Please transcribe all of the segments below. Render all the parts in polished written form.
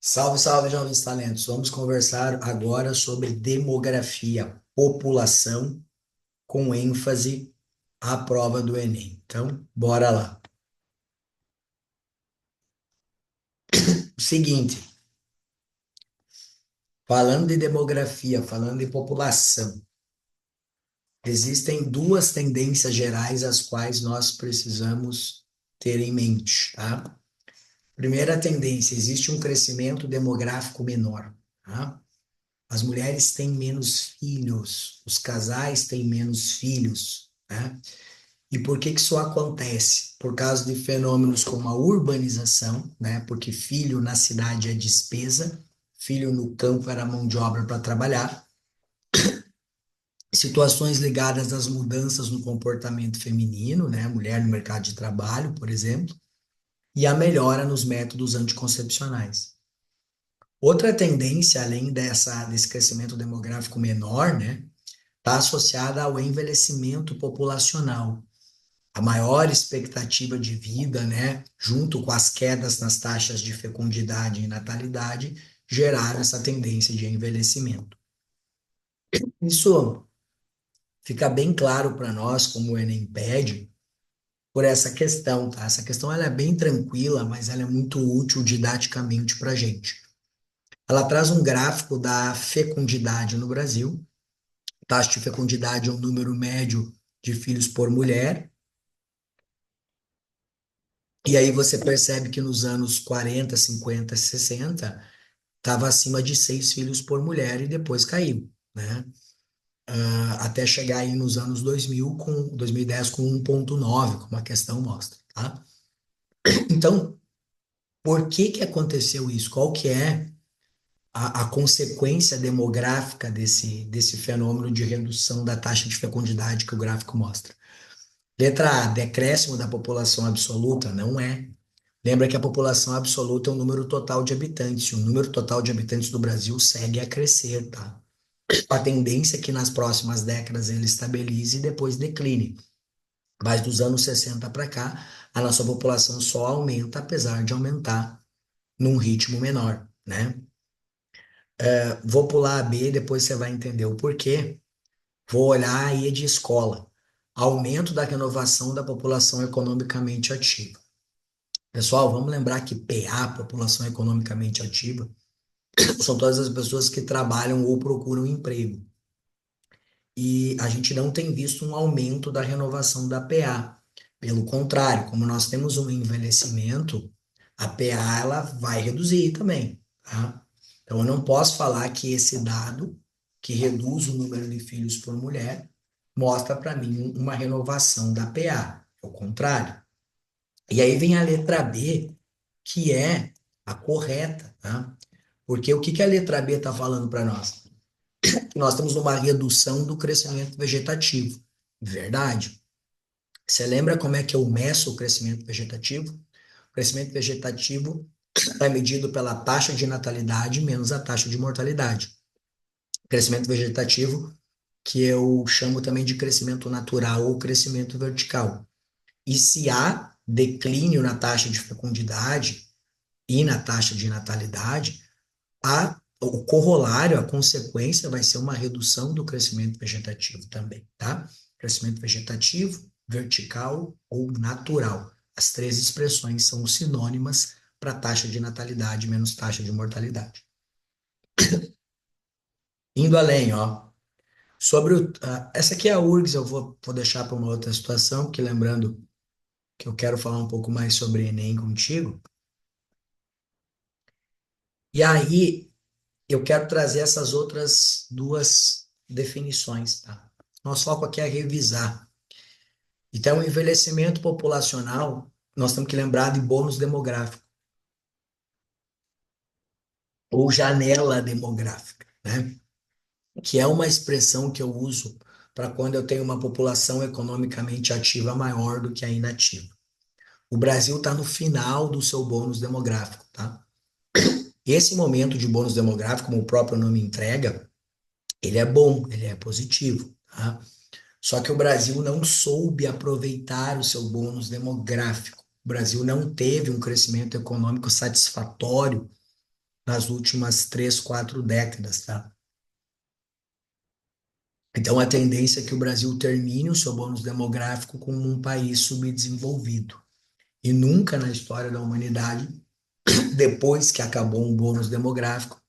Salve, salve, jovens talentos. Vamos conversar agora sobre demografia, população, com ênfase à prova do Enem. Então, bora lá. O seguinte, falando de demografia, falando de população, existem duas tendências gerais as quais nós precisamos ter em mente, tá? Primeira tendência, existe um crescimento demográfico menor, tá? As mulheres têm menos filhos, os casais têm menos filhos, né? E por que que isso acontece? Por causa de fenômenos como a urbanização, né? Porque filho na cidade é despesa, filho no campo era mão de obra para trabalhar. Situações ligadas às mudanças no comportamento feminino, né? Mulher no mercado de trabalho, por exemplo, e a melhora nos métodos anticoncepcionais. Outra tendência, além desse crescimento demográfico menor, né? Está associada ao envelhecimento populacional. A maior expectativa de vida, né, junto com as quedas nas taxas de fecundidade e natalidade, geraram essa tendência de envelhecimento. Isso fica bem claro para nós, como o Enem pede, por essa questão, tá? Essa questão ela é bem tranquila, mas ela é muito útil didaticamente para a gente. Ela traz um gráfico da fecundidade no Brasil. Taxa de fecundidade é o número médio de filhos por mulher. E aí você percebe que nos anos 40, 50, 60, estava acima de 6 filhos por mulher e depois caiu, né? Até chegar aí nos anos 2000 com 2010 com 1,9, como a questão mostra, tá? Então, por que que aconteceu isso? Qual que é a consequência demográfica desse fenômeno de redução da taxa de fecundidade que o gráfico mostra? Letra A, decréscimo da população absoluta? Não é. Lembra que a população absoluta é o número total de habitantes, e o número total de habitantes do Brasil segue a crescer, tá? A tendência é que nas próximas décadas ele estabilize e depois decline. Mas dos anos 60 para cá, a nossa população só aumenta, apesar de aumentar num ritmo menor, né? Vou pular a B, depois você vai entender o porquê. Vou olhar aí de escola. Aumento da renovação da população economicamente ativa. Pessoal, vamos lembrar que PA, população economicamente ativa, são todas as pessoas que trabalham ou procuram emprego. E a gente não tem visto um aumento da renovação da PA. Pelo contrário, como nós temos um envelhecimento, a PA ela vai reduzir também, tá? Então eu não posso falar que esse dado, que reduz o número de filhos por mulher, mostra para mim uma renovação da PA. É o contrário. E aí vem a letra B, que é a correta, tá? Porque o que que a letra B está falando para nós? Nós temos uma redução do crescimento vegetativo. Verdade. Você lembra como é que eu meço o crescimento vegetativo? O crescimento vegetativo é medido pela taxa de natalidade menos a taxa de mortalidade. Crescimento vegetativo, que eu chamo também de crescimento natural ou crescimento vertical. E se há declínio na taxa de fecundidade e na taxa de natalidade, o corolário, a consequência vai ser uma redução do crescimento vegetativo também, tá? Crescimento vegetativo, vertical ou natural. As três expressões são sinônimas para taxa de natalidade menos taxa de mortalidade. Indo além, ó, sobre essa aqui é a URGS, eu vou deixar para uma outra situação, porque lembrando que eu quero falar um pouco mais sobre Enem contigo. E aí, eu quero trazer essas outras duas definições, tá? Nosso foco aqui é revisar. Então, o envelhecimento populacional, nós temos que lembrar de bônus demográfico, ou janela demográfica, né? Que é uma expressão que eu uso para quando eu tenho uma população economicamente ativa maior do que a inativa. O Brasil está no final do seu bônus demográfico, tá? Esse momento de bônus demográfico, como o próprio nome entrega, ele é bom, ele é positivo, tá? Só que o Brasil não soube aproveitar o seu bônus demográfico. O Brasil não teve um crescimento econômico satisfatório nas últimas 3, 4 décadas, tá? Então, a tendência é que o Brasil termine o seu bônus demográfico como um país subdesenvolvido. E nunca na história da humanidade, depois que acabou um bônus demográfico,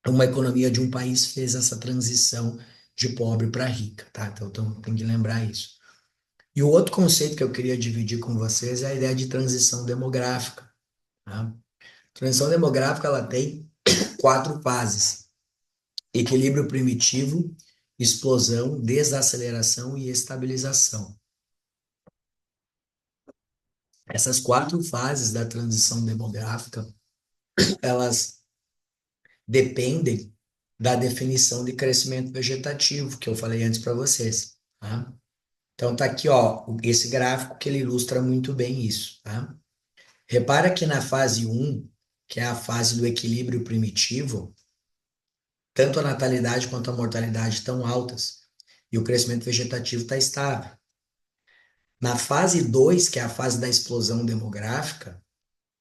uma economia de um país fez essa transição de pobre para rica, tá? Então, tem que lembrar isso. E o outro conceito que eu queria dividir com vocês é a ideia de transição demográfica, tá? Transição demográfica, ela tem 4 fases: equilíbrio primitivo, explosão, desaceleração e estabilização. Essas 4 fases da transição demográfica, elas dependem da definição de crescimento vegetativo que eu falei antes para vocês, tá? Então tá aqui, ó, esse gráfico que ele ilustra muito bem isso, tá? Repara que na fase 1, que é a fase do equilíbrio primitivo, tanto a natalidade quanto a mortalidade estão altas e o crescimento vegetativo está estável. Na fase 2, que é a fase da explosão demográfica,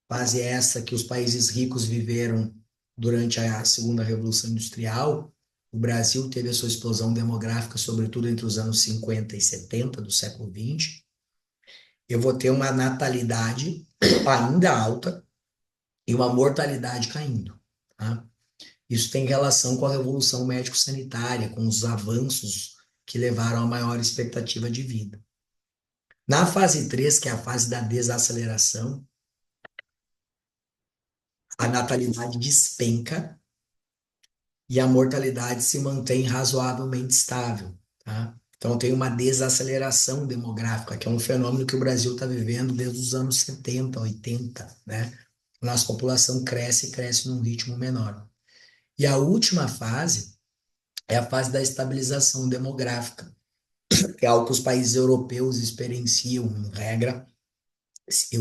fase essa que os países ricos viveram durante a segunda revolução industrial, o Brasil teve a sua explosão demográfica, sobretudo entre os anos 50 e 70 do século XX. Eu vou ter uma natalidade ainda alta e uma mortalidade caindo, tá? Isso tem relação com a revolução médico-sanitária, com os avanços que levaram a maior expectativa de vida. Na fase 3, que é a fase da desaceleração, a natalidade despenca e a mortalidade se mantém razoavelmente estável, tá? Então tem uma desaceleração demográfica, que é um fenômeno que o Brasil está vivendo desde os anos 70, 80, né? Nossa população cresce e cresce num ritmo menor. E a última fase é a fase da estabilização demográfica, que é algo que os países europeus experienciam, em regra, se,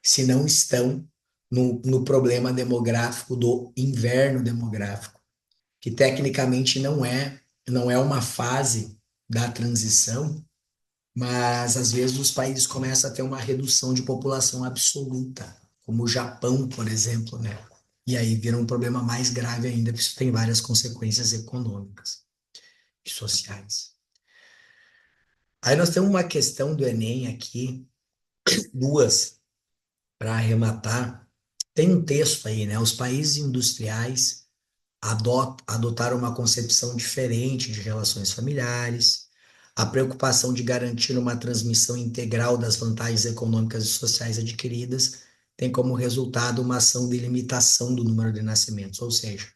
se não estão no problema demográfico do inverno demográfico, que tecnicamente não é uma fase da transição, mas às vezes os países começam a ter uma redução de população absoluta, como o Japão, por exemplo, né? E aí vira um problema mais grave ainda, porque isso tem várias consequências econômicas e sociais. Aí nós temos uma questão do Enem aqui, duas, para arrematar. Tem um texto aí, né? Os países industriais adotaram uma concepção diferente de relações familiares, a preocupação de garantir uma transmissão integral das vantagens econômicas e sociais adquiridas tem como resultado uma ação de limitação do número de nascimentos, ou seja,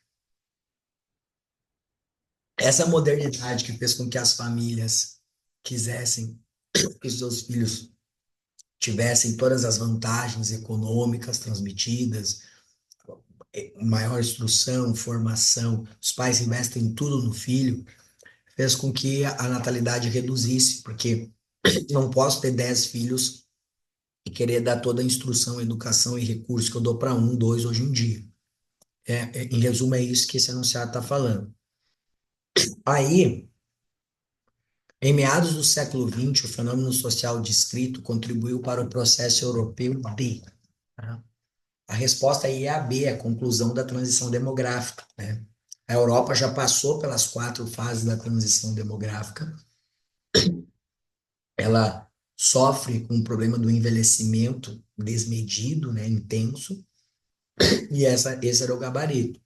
essa modernidade que fez com que as famílias quisessem que os seus filhos tivessem todas as vantagens econômicas transmitidas, maior instrução, formação, os pais investem tudo no filho, fez com que a natalidade reduzisse, porque não posso ter 10 filhos e querer dar toda a instrução, educação e recursos que eu dou para um, dois hoje em dia. Em resumo, é isso que esse enunciado está falando. Aí, em meados do século XX, o fenômeno social descrito contribuiu para o processo europeu de. Tá? A resposta aí é a B, a conclusão da transição demográfica, né? A Europa já passou pelas 4 fases da transição demográfica. Ela sofre com o problema do envelhecimento desmedido, né, intenso, e esse era o gabarito.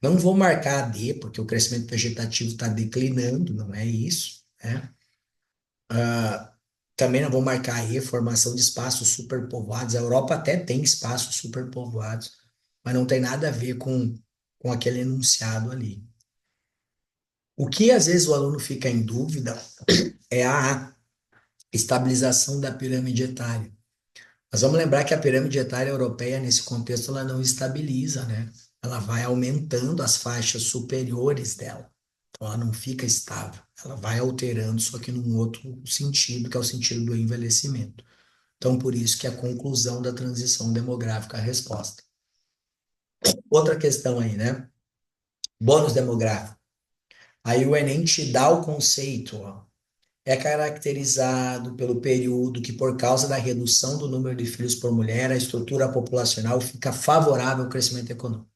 Não vou marcar a D, porque o crescimento vegetativo está declinando, não é isso, né? Também não vou marcar a E, formação de espaços superpovoados. A Europa até tem espaços superpovoados, mas não tem nada a ver com aquele enunciado ali. O que às vezes o aluno fica em dúvida é a estabilização da pirâmide etária. Mas vamos lembrar que a pirâmide etária europeia, nesse contexto, ela não estabiliza, né? Ela vai aumentando as faixas superiores dela. Então, ela não fica estável. Ela vai alterando, só que num outro sentido, que é o sentido do envelhecimento. Então, por isso que a conclusão da transição demográfica é a resposta. Outra questão aí, né? Bônus demográfico. Aí o Enem te dá o conceito, ó. é caracterizado pelo período que, por causa da redução do número de filhos por mulher, a estrutura populacional fica favorável ao crescimento econômico.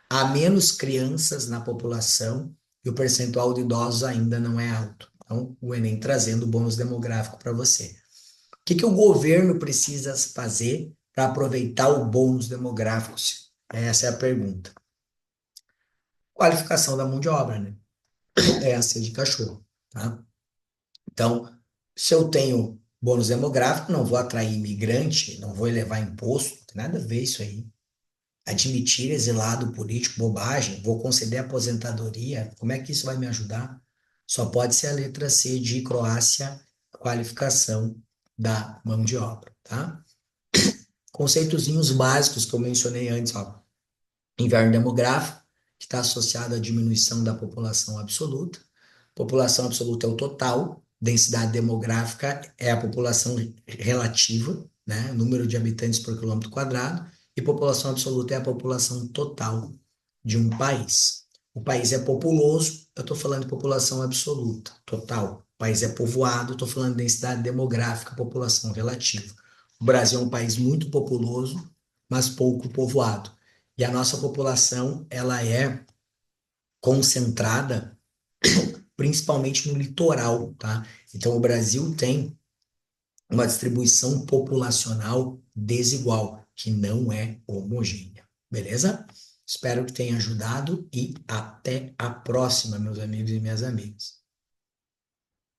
Há menos crianças na população e o percentual de idosos ainda não é alto. Então, o Enem trazendo o bônus demográfico para você. O que que o governo precisa fazer para aproveitar o bônus demográfico? Essa é a pergunta. Qualificação da mão de obra, né? Essa é de cachorro, tá? Então, se eu tenho bônus demográfico, não vou atrair imigrante, não vou elevar imposto, não tem nada a ver isso aí. Admitir exilado político, bobagem, vou conceder aposentadoria, como é que isso vai me ajudar? Só pode ser a letra C de Croácia, qualificação da mão de obra, tá? Conceitozinhos básicos que eu mencionei antes, ó. Inverno demográfico, que está associado à diminuição da população absoluta. População absoluta é o total, densidade demográfica é a população relativa, né? Número de habitantes por quilômetro quadrado, e população absoluta é a população total de um país. O país é populoso, eu estou falando de população absoluta, total. O país é povoado, estou falando de densidade demográfica, população relativa. O Brasil é um país muito populoso, mas pouco povoado. E a nossa população, ela é concentrada principalmente no litoral, tá? Então, o Brasil tem uma distribuição populacional desigual, que não é homogênea, beleza? Espero que tenha ajudado e até a próxima, meus amigos e minhas amigas.